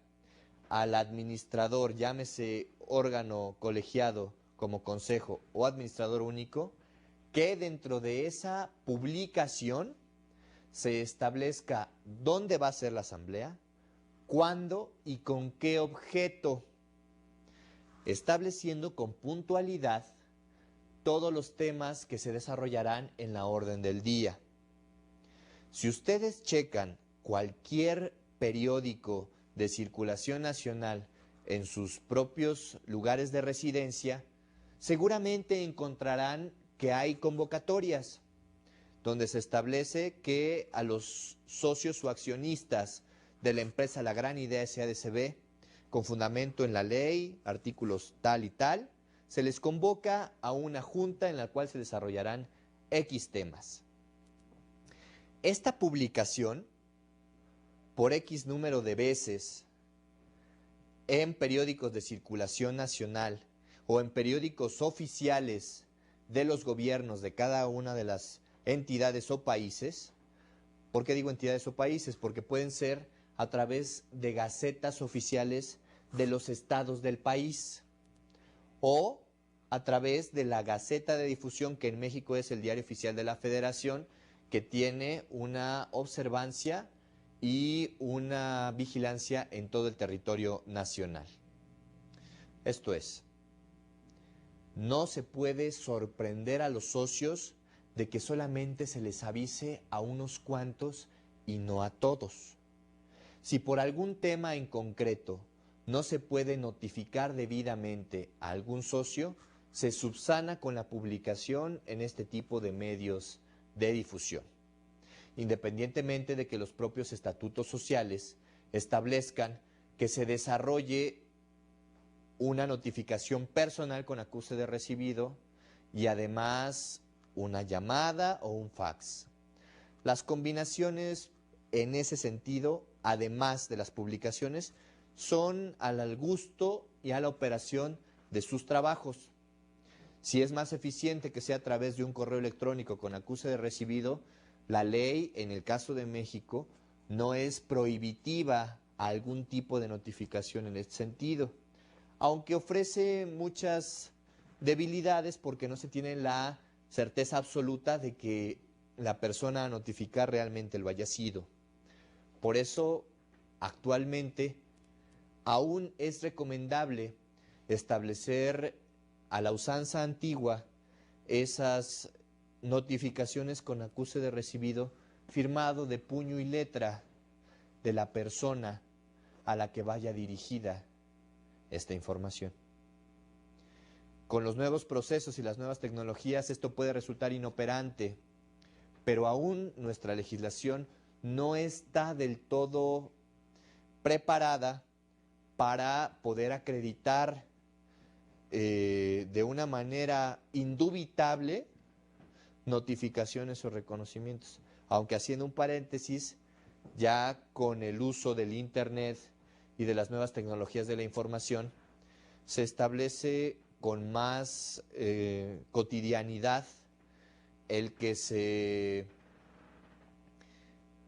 al administrador, llámese órgano colegiado como consejo o administrador único, que dentro de esa publicación se establezca dónde va a ser la asamblea, cuándo y con qué objeto, estableciendo con puntualidad todos los temas que se desarrollarán en la orden del día. Si ustedes checan cualquier periódico de circulación nacional en sus propios lugares de residencia, seguramente encontrarán que hay convocatorias donde se establece que a los socios o accionistas de la empresa La Gran Idea SADCB, con fundamento en la ley, artículos tal y tal, se les convoca a una junta en la cual se desarrollarán X temas. Esta publicación, por X número de veces, en periódicos de circulación nacional o en periódicos oficiales de los gobiernos de cada una de las entidades o países. ¿Por qué digo entidades o países? Porque pueden ser a través de gacetas oficiales de los estados del país o a través de la Gaceta de Difusión, que en México es el Diario Oficial de la Federación, que tiene una observancia y una vigilancia en todo el territorio nacional. Esto es, no se puede sorprender a los socios de que solamente se les avise a unos cuantos y no a todos. Si por algún tema en concreto no se puede notificar debidamente a algún socio, se subsana con la publicación en este tipo de medios de difusión, independientemente de que los propios estatutos sociales establezcan que se desarrolle una notificación personal con acuse de recibido y además una llamada o un fax. Las combinaciones en ese sentido, además de las publicaciones, son al gusto y a la operación de sus trabajos. Si es más eficiente que sea a través de un correo electrónico con acuse de recibido, la ley, en el caso de México, no es prohibitiva a algún tipo de notificación en este sentido, aunque ofrece muchas debilidades porque no se tiene la certeza absoluta de que la persona a notificar realmente lo haya sido. Por eso, actualmente, aún es recomendable establecer a la usanza antigua esas notificaciones con acuse de recibido firmado de puño y letra de la persona a la que vaya dirigida esta información. Con los nuevos procesos y las nuevas tecnologías esto puede resultar inoperante, pero aún nuestra legislación no está del todo preparada para poder acreditar de una manera indubitable notificaciones o reconocimientos. Aunque haciendo un paréntesis, ya con el uso del Internet y de las nuevas tecnologías de la información, se establece con más cotidianidad el que se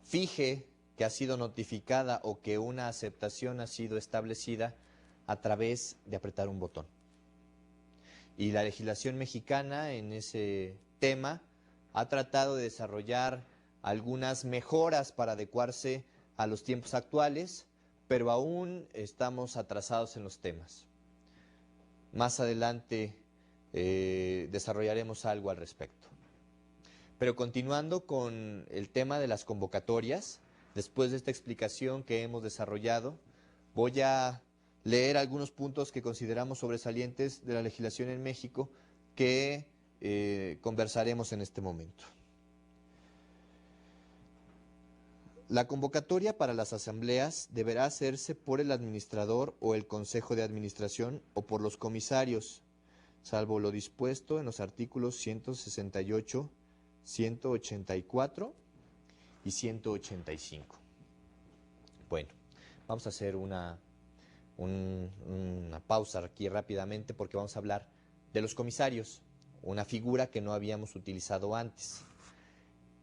fije que ha sido notificada o que una aceptación ha sido establecida a través de apretar un botón. Y la legislación mexicana en ese tema ha tratado de desarrollar algunas mejoras para adecuarse a los tiempos actuales, pero aún estamos atrasados en los temas. Más adelante desarrollaremos algo al respecto. Pero continuando con el tema de las convocatorias, después de esta explicación que hemos desarrollado, voy a leer algunos puntos que consideramos sobresalientes de la legislación en México que conversaremos en este momento. La convocatoria para las asambleas deberá hacerse por el administrador o el consejo de administración o por los comisarios, salvo lo dispuesto en los artículos 168, 184 y 185. Bueno, vamos a hacer una pausa aquí rápidamente porque vamos a hablar de los comisarios, una figura que no habíamos utilizado antes.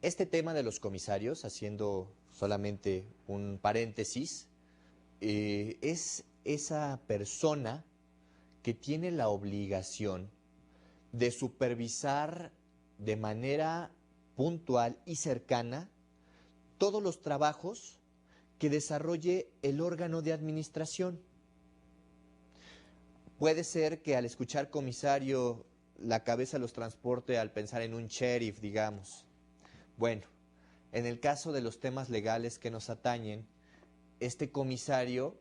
Este tema de los comisarios, haciendo solamente un paréntesis, es esa persona que tiene la obligación de supervisar de manera puntual y cercana todos los trabajos que desarrolle el órgano de administración. Puede ser que al escuchar comisario la cabeza los transporte al pensar en un sheriff, digamos. Bueno, en el caso de los temas legales que nos atañen, este comisario,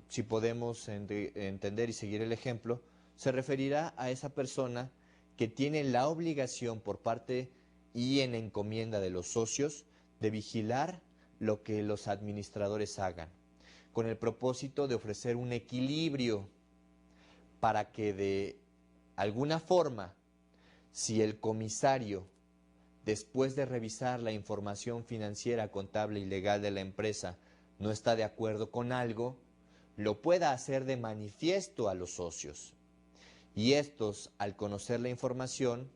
si podemos entender y seguir el ejemplo, se referirá a esa persona que tiene la obligación por parte y en encomienda de los socios de vigilar lo que los administradores hagan, con el propósito de ofrecer un equilibrio para que de alguna forma, si el comisario, después de revisar la información financiera, contable y legal de la empresa, no está de acuerdo con algo, lo pueda hacer de manifiesto a los socios. Y estos, al conocer la información,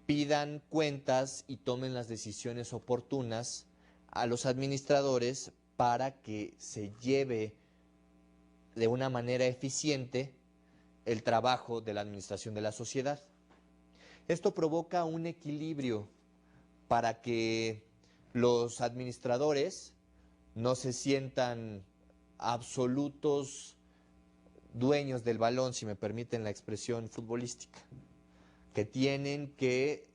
pidan cuentas y tomen las decisiones oportunas a los administradores para que se lleve de una manera eficiente el trabajo de la administración de la sociedad. Esto provoca un equilibrio para que los administradores no se sientan absolutos dueños del balón, si me permiten la expresión futbolística, que tienen que,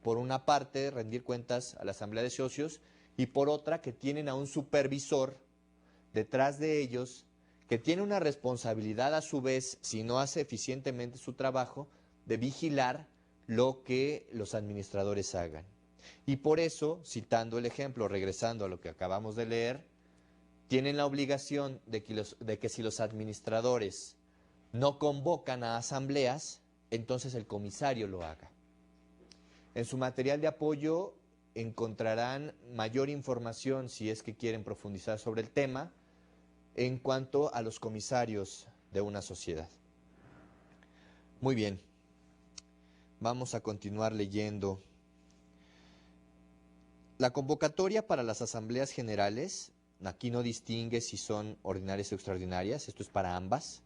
por una parte, rendir cuentas a la asamblea de socios y por otra, que tienen a un supervisor detrás de ellos que tiene una responsabilidad a su vez, si no hace eficientemente su trabajo, de vigilar lo que los administradores hagan. Y por eso, citando el ejemplo, regresando a lo que acabamos de leer, tienen la obligación de que si los administradores no convocan a asambleas, entonces el comisario lo haga. En su material de apoyo encontrarán mayor información si es que quieren profundizar sobre el tema en cuanto a los comisarios de una sociedad. Muy bien, vamos a continuar leyendo. La convocatoria para las asambleas generales, aquí no distingue si son ordinarias o extraordinarias, esto es para ambas,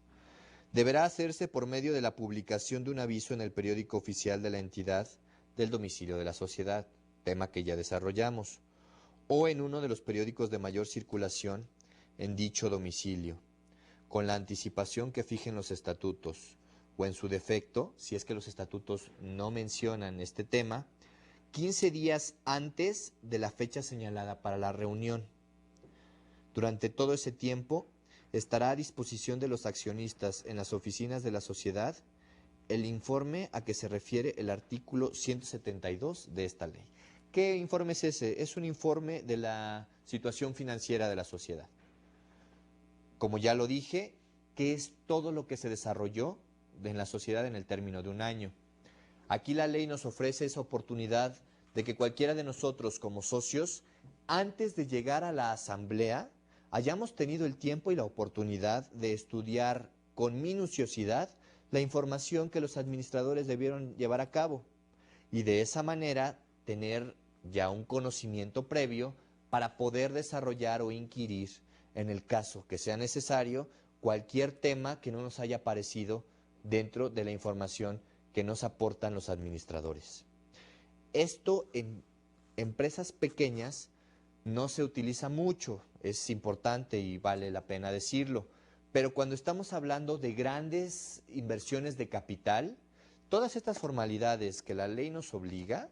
Deberá hacerse por medio de la publicación de un aviso en el periódico oficial de la entidad del domicilio de la sociedad, tema que ya desarrollamos, o en uno de los periódicos de mayor circulación en dicho domicilio, con la anticipación que fijen los estatutos, o en su defecto, si es que los estatutos no mencionan este tema, 15 días antes de la fecha señalada para la reunión. Durante todo ese tiempo, estará a disposición de los accionistas en las oficinas de la sociedad el informe a que se refiere el artículo 172 de esta ley. ¿Qué informe es ese? Es un informe de la situación financiera de la sociedad. Como ya lo dije, ¿qué es todo lo que se desarrolló en la sociedad en el término de un año? Aquí la ley nos ofrece esa oportunidad de que cualquiera de nosotros como socios, antes de llegar a la asamblea, hayamos tenido el tiempo y la oportunidad de estudiar con minuciosidad la información que los administradores debieron llevar a cabo y de esa manera tener ya un conocimiento previo para poder desarrollar o inquirir, en el caso que sea necesario, cualquier tema que no nos haya aparecido dentro de la información que nos aportan los administradores. Esto en empresas pequeñas no se utiliza mucho, es importante y vale la pena decirlo, pero cuando estamos hablando de grandes inversiones de capital, todas estas formalidades que la ley nos obliga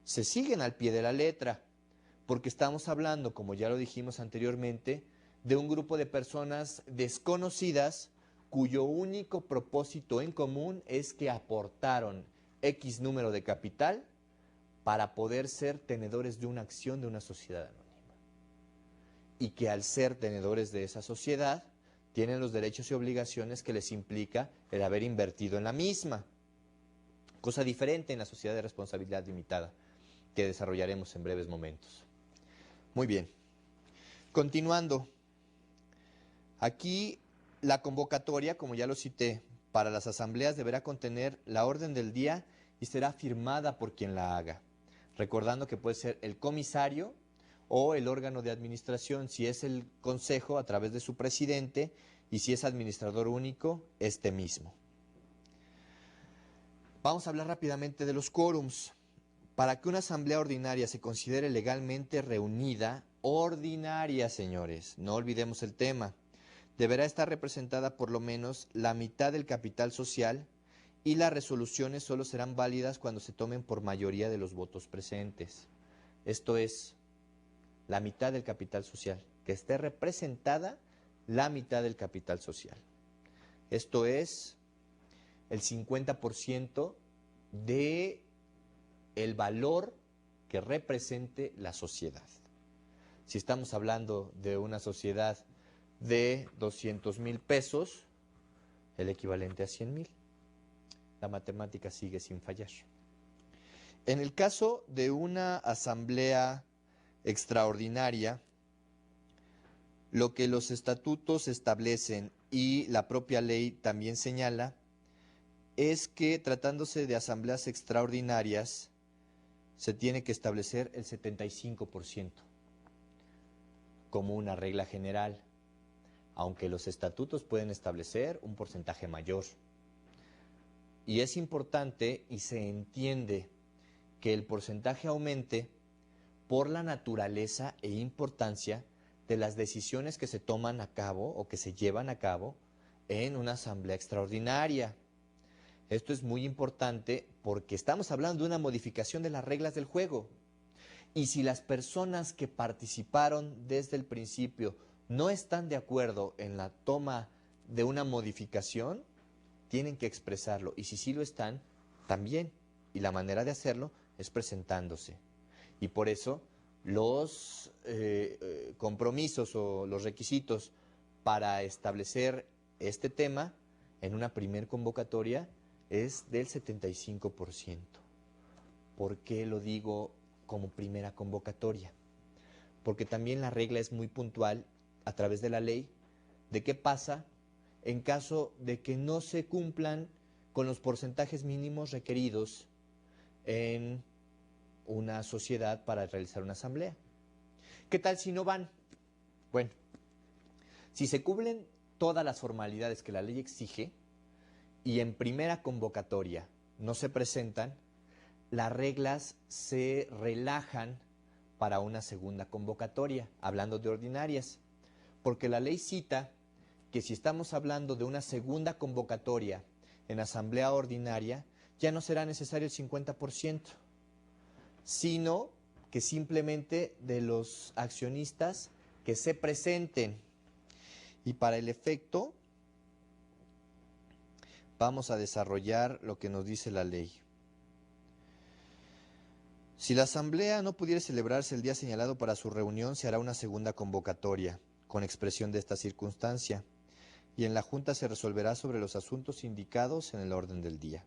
se siguen al pie de la letra, porque estamos hablando, como ya lo dijimos anteriormente, de un grupo de personas desconocidas cuyo único propósito en común es que aportaron X número de capital para poder ser tenedores de una acción de una sociedad anónima. Y que al ser tenedores de esa sociedad, tienen los derechos y obligaciones que les implica el haber invertido en la misma. Cosa diferente en la sociedad de responsabilidad limitada, que desarrollaremos en breves momentos. Muy bien. Continuando. Aquí la convocatoria, como ya lo cité, para las asambleas deberá contener la orden del día y será firmada por quien la haga. Recordando que puede ser el comisario o el órgano de administración, si es el consejo a través de su presidente y si es administrador único, este mismo. Vamos a hablar rápidamente de los quórums. Para que una asamblea ordinaria se considere legalmente reunida, ordinaria, señores, no olvidemos el tema, deberá estar representada por lo menos la mitad del capital social y las resoluciones solo serán válidas cuando se tomen por mayoría de los votos presentes. Esto es, la mitad del capital social, que esté representada la mitad del capital social. Esto es el 50% de el valor que represente la sociedad. Si estamos hablando de una sociedad de 200,000 pesos, el equivalente a 100,000. La matemática sigue sin fallar. En el caso de una asamblea extraordinaria, lo que los estatutos establecen y la propia ley también señala es que tratándose de asambleas extraordinarias se tiene que establecer el 75% como una regla general, aunque los estatutos pueden establecer un porcentaje mayor. Y es importante y se entiende que el porcentaje aumente por la naturaleza e importancia de las decisiones que se toman a cabo o que se llevan a cabo en una asamblea extraordinaria. Esto es muy importante porque estamos hablando de una modificación de las reglas del juego. Y si las personas que participaron desde el principio no están de acuerdo en la toma de una modificación, tienen que expresarlo. Y si sí lo están, también. Y la manera de hacerlo es presentándose. Y por eso los compromisos o los requisitos para establecer este tema en una primer convocatoria es del 75%. ¿Por qué lo digo como primera convocatoria? Porque también la regla es muy puntual a través de la ley de qué pasa en caso de que no se cumplan con los porcentajes mínimos requeridos en una sociedad para realizar una asamblea. ¿Qué tal si no van? Bueno, si se cumplen todas las formalidades que la ley exige, y en primera convocatoria no se presentan, las reglas se relajan para una segunda convocatoria, hablando de ordinarias, porque la ley cita que si estamos hablando de una segunda convocatoria en asamblea ordinaria, ya no será necesario el 50%, sino que simplemente de los accionistas que se presenten. Y para el efecto, vamos a desarrollar lo que nos dice la ley. Si la asamblea no pudiera celebrarse el día señalado para su reunión, se hará una segunda convocatoria, con expresión de esta circunstancia, y en la Junta se resolverá sobre los asuntos indicados en el orden del día,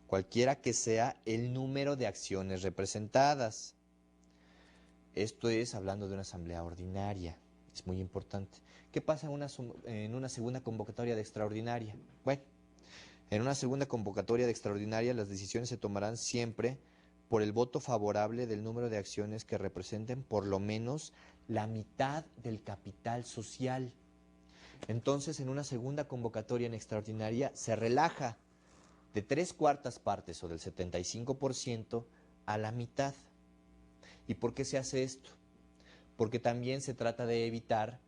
cualquiera que sea el número de acciones representadas. Esto es hablando de una asamblea ordinaria, es muy importante. ¿Qué pasa en una segunda convocatoria de extraordinaria? Bueno, en una segunda convocatoria de extraordinaria las decisiones se tomarán siempre por el voto favorable del número de acciones que representen por lo menos la mitad del capital social. Entonces, en una segunda convocatoria en extraordinaria se relaja de 3/4 partes o del 75% a la mitad. ¿Y por qué se hace esto? Porque también se trata de evitar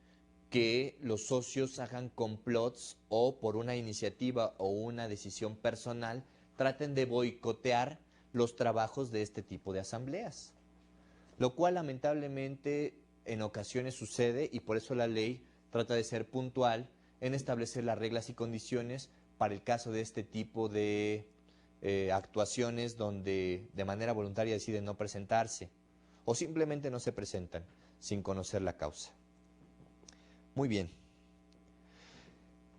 que los socios hagan complots o por una iniciativa o una decisión personal traten de boicotear los trabajos de este tipo de asambleas, lo cual lamentablemente en ocasiones sucede y por eso la ley trata de ser puntual en establecer las reglas y condiciones para el caso de este tipo de actuaciones donde de manera voluntaria deciden no presentarse o simplemente no se presentan sin conocer la causa. Muy bien.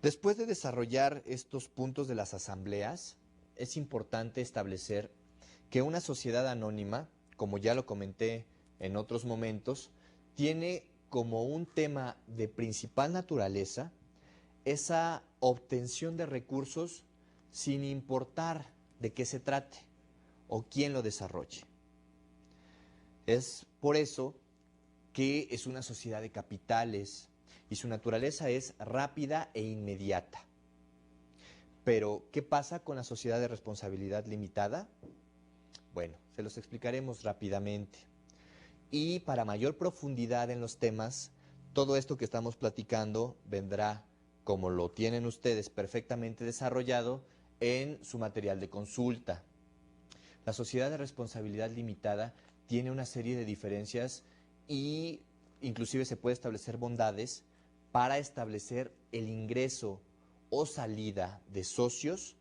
Después de desarrollar estos puntos de las asambleas, es importante establecer que una sociedad anónima, como ya lo comenté en otros momentos, tiene como un tema de principal naturaleza esa obtención de recursos sin importar de qué se trate o quién lo desarrolle. Es por eso que es una sociedad de capitales y su naturaleza es rápida e inmediata. Pero, ¿qué pasa con la sociedad de responsabilidad limitada? Bueno, se los explicaremos rápidamente. Y para mayor profundidad en los temas, todo esto que estamos platicando vendrá, como lo tienen ustedes perfectamente desarrollado, en su material de consulta. La sociedad de responsabilidad limitada tiene una serie de diferencias y inclusive se puede establecer bondades para establecer el ingreso o salida de socios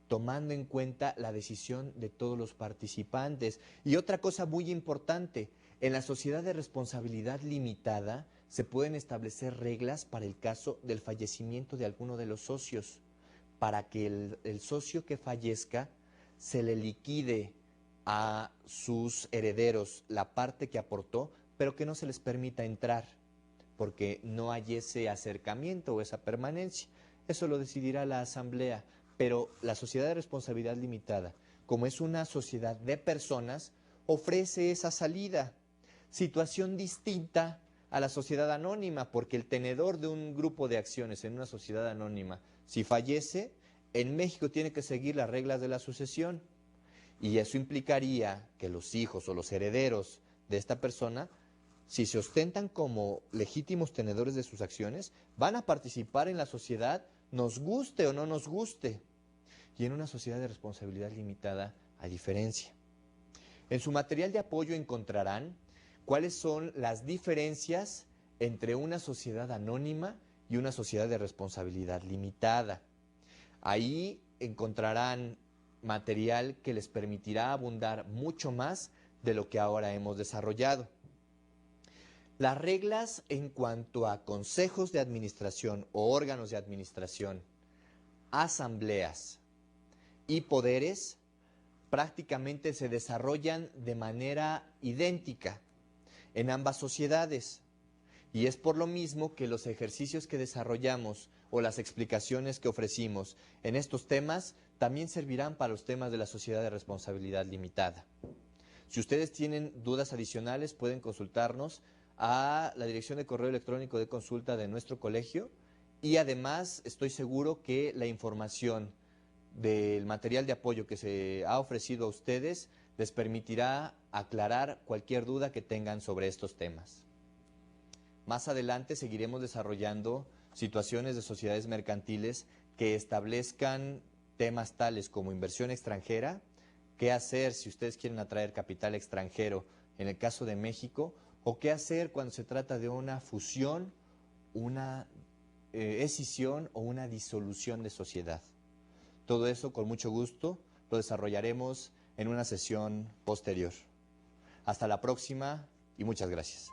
tomando en cuenta la decisión de todos los participantes. Y otra cosa muy importante, en la sociedad de responsabilidad limitada se pueden establecer reglas para el caso del fallecimiento de alguno de los socios, para que el socio que fallezca se le liquide a sus herederos la parte que aportó, pero que no se les permita entrar, porque no hay ese acercamiento o esa permanencia. Eso lo decidirá la asamblea. Pero la sociedad de responsabilidad limitada, como es una sociedad de personas, ofrece esa salida. Situación distinta a la sociedad anónima, porque el tenedor de un grupo de acciones en una sociedad anónima, si fallece, en México tiene que seguir las reglas de la sucesión. Y eso implicaría que los hijos o los herederos de esta persona, si se ostentan como legítimos tenedores de sus acciones, van a participar en la sociedad, nos guste o no nos guste. Y en una sociedad de responsabilidad limitada, a diferencia. En su material de apoyo encontrarán cuáles son las diferencias entre una sociedad anónima y una sociedad de responsabilidad limitada. Ahí encontrarán material que les permitirá abundar mucho más de lo que ahora hemos desarrollado. Las reglas en cuanto a consejos de administración o órganos de administración, asambleas y poderes prácticamente se desarrollan de manera idéntica en ambas sociedades. Y es por lo mismo que los ejercicios que desarrollamos o las explicaciones que ofrecimos en estos temas también servirán para los temas de la sociedad de responsabilidad limitada. Si ustedes tienen dudas adicionales, pueden consultarnos a la dirección de correo electrónico de consulta de nuestro colegio y además estoy seguro que la información del material de apoyo que se ha ofrecido a ustedes les permitirá aclarar cualquier duda que tengan sobre estos temas. Más adelante seguiremos desarrollando situaciones de sociedades mercantiles que establezcan temas tales como inversión extranjera, qué hacer si ustedes quieren atraer capital extranjero en el caso de México, o qué hacer cuando se trata de una fusión, una escisión o una disolución de sociedad. Todo eso, con mucho gusto, lo desarrollaremos en una sesión posterior. Hasta la próxima y muchas gracias.